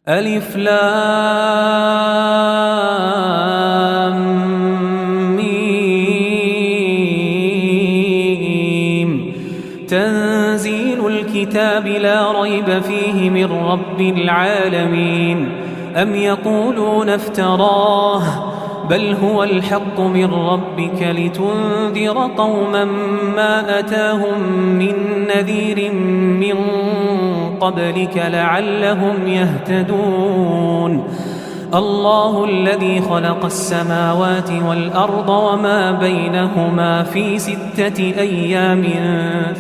ألف لام ميم. تنزيل الكتاب لا ريب فيه من رب العالمين. أم يقولون افتراه بل هو الحق من ربك لتنذر قوما ما أتاهم من نذير من قبلك لعلهم يهتدون. الله الذي خلق السماوات والأرض وما بينهما في 6 أيام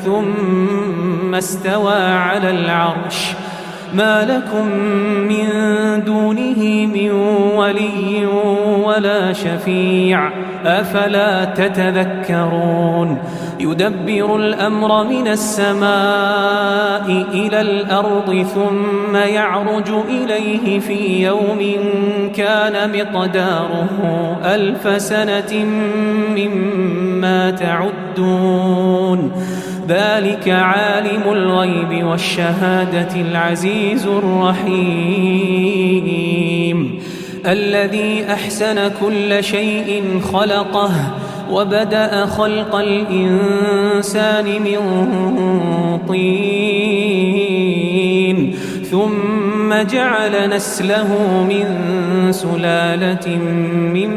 ثم استوى على العرش. ما لكم من دونه من ولي ولا شفيع أفلا تتذكرون. يدبر الأمر من السماء إلى الأرض ثم يعرج إليه في يوم كان مقداره 1000 سنة مما تعدون. ذلك عالم الغيب والشهادة العزيز الرحيم. الذي أحسن كل شيء خلقه وبدأ خلق الإنسان من طين ثم جعل نسله من سلالة من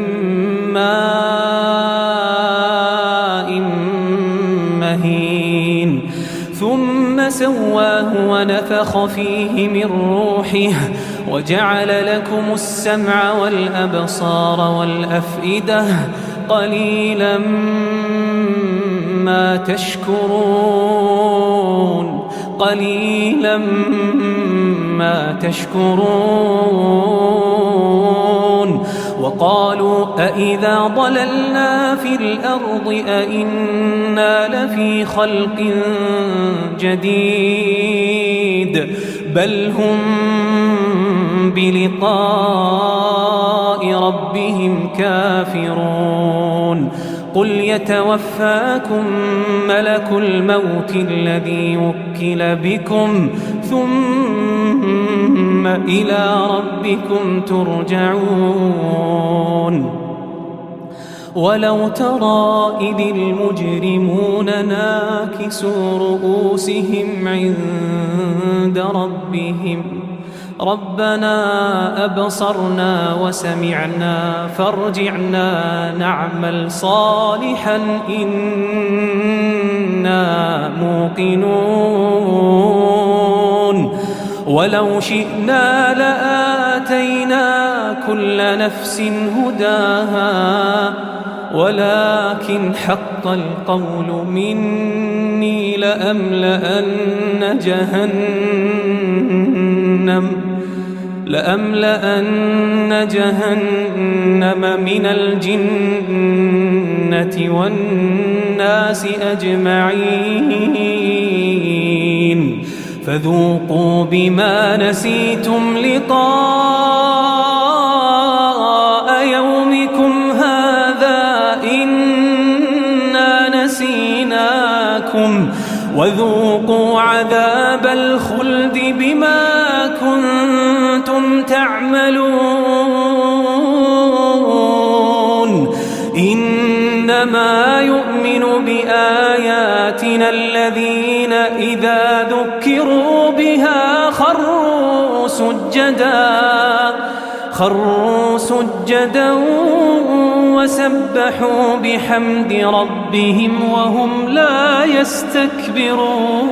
ماء مهين ثم سواه ونفخ فيه من روحه وجعل لكم السمع والأبصار والأفئدة قليلا ما تشكرون. قليلا ما تشكرون. وقالوا أإذا ضللنا في الأرض أإنا لفي خلق جديد بل هم بلقاء ربهم كافرون. قل يتوفاكم ملك الموت الذي وكل بكم ثم إلى ربكم ترجعون. ولو ترى إذ المجرمون ناكسوا رؤوسهم عند ربهم ربنا أبصرنا وسمعنا فارجعنا نعمل صالحا إنا موقنون. ولو شئنا لآتينا كل نفس هداها ولكن حق القول مني لأملأن جهنم من الجنة والناس أجمعين. فذوقوا بما نسيتم لقاء يومكم هذا إنا نسيناكم وذوقوا عذاب الخلد بما كنتم تعملون. إنما يؤمن بآياتنا الذين إذا ذكروا بها خروا سجدا وسبحوا بحمد ربهم وهم لا يستكبرون.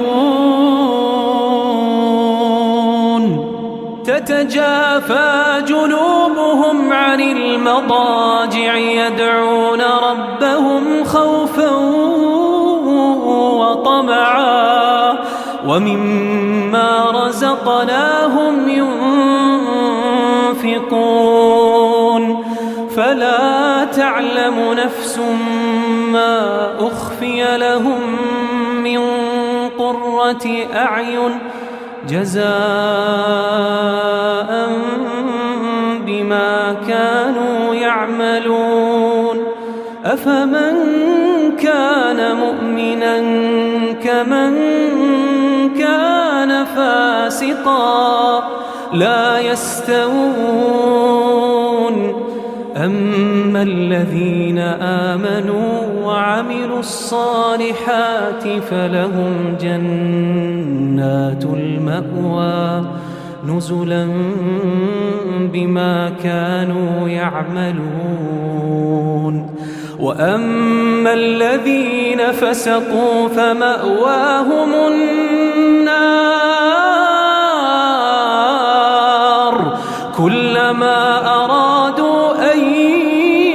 تتجافى جنوبهم عن المضاجع يدعون ربهم خوفا وطمعا ومما رزقناهم ينفقون. فلا تعلم نفس ما أخفي لهم من قرة أعين جزاء بما كانوا يعملون. أفمن كان مؤمنا كمن كان فاسقا لا يستوون أما الذين آمنوا وعملوا الصالحات فلهم جنات المأوى نزلا بما كانوا يعملون وأما الذين فسقوا فمأواهم النار كلما أرادوا أن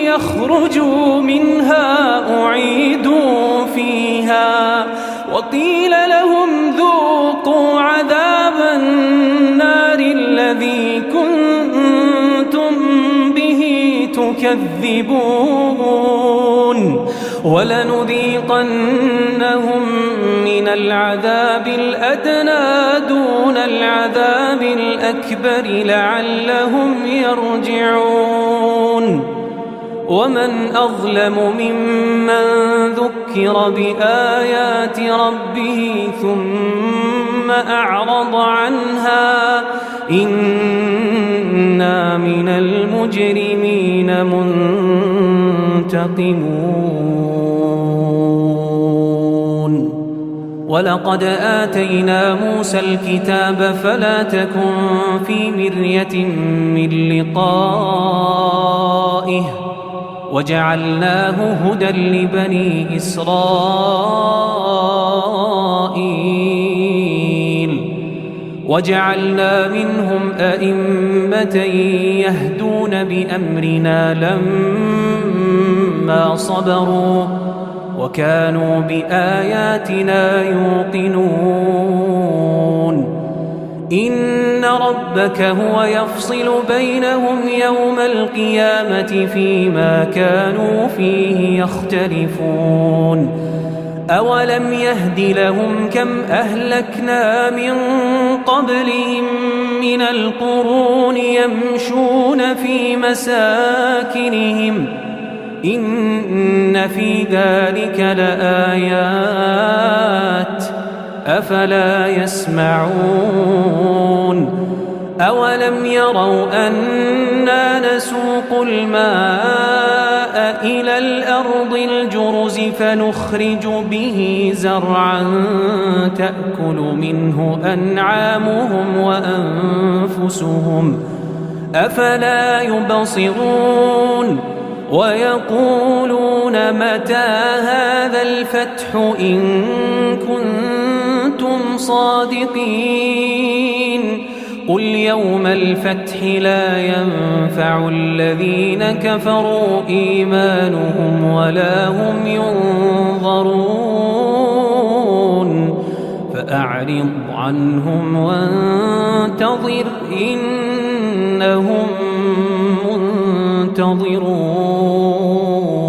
يخرجوا منها أعيدوا فيها وقيل لهم ذوقوا عذاب النار الذي كنتم به تكذبون ولنذيقنهم من العذاب الأدنى دون العذاب الأكبر لعلهم يرجعون ومن أظلم ممن ذكر بآيات ربه ثم أعرض عنها إنا من المجرمين منتقمون ولقد آتينا موسى الكتاب فلا تكن في مرية من لقائه وجعلناه هدى لبني إسرائيل وجعلنا منهم أئمة يهدون بأمرنا لما صبروا وكانوا بآياتنا يوقنون إن ربك هو يفصل بينهم يوم القيامة فيما كانوا فيه يختلفون أولم يهد لهم كم أهلكنا من قبلهم من القرون يمشون في مساكنهم إن في ذلك لآيات أفلا يسمعون أولم يروا أنا نسوق الماء إلى الأرض الجرز فنخرج به زرعا تأكل منه أنعامهم وأنفسهم أفلا يبصرون ويقولون متى هذا الفتح إن كنتم صادقين قل يوم الفتح لا ينفع الذين كفروا إيمانهم ولا هم ينظرون فأعرض عنهم وانتظر إنهم منتظرون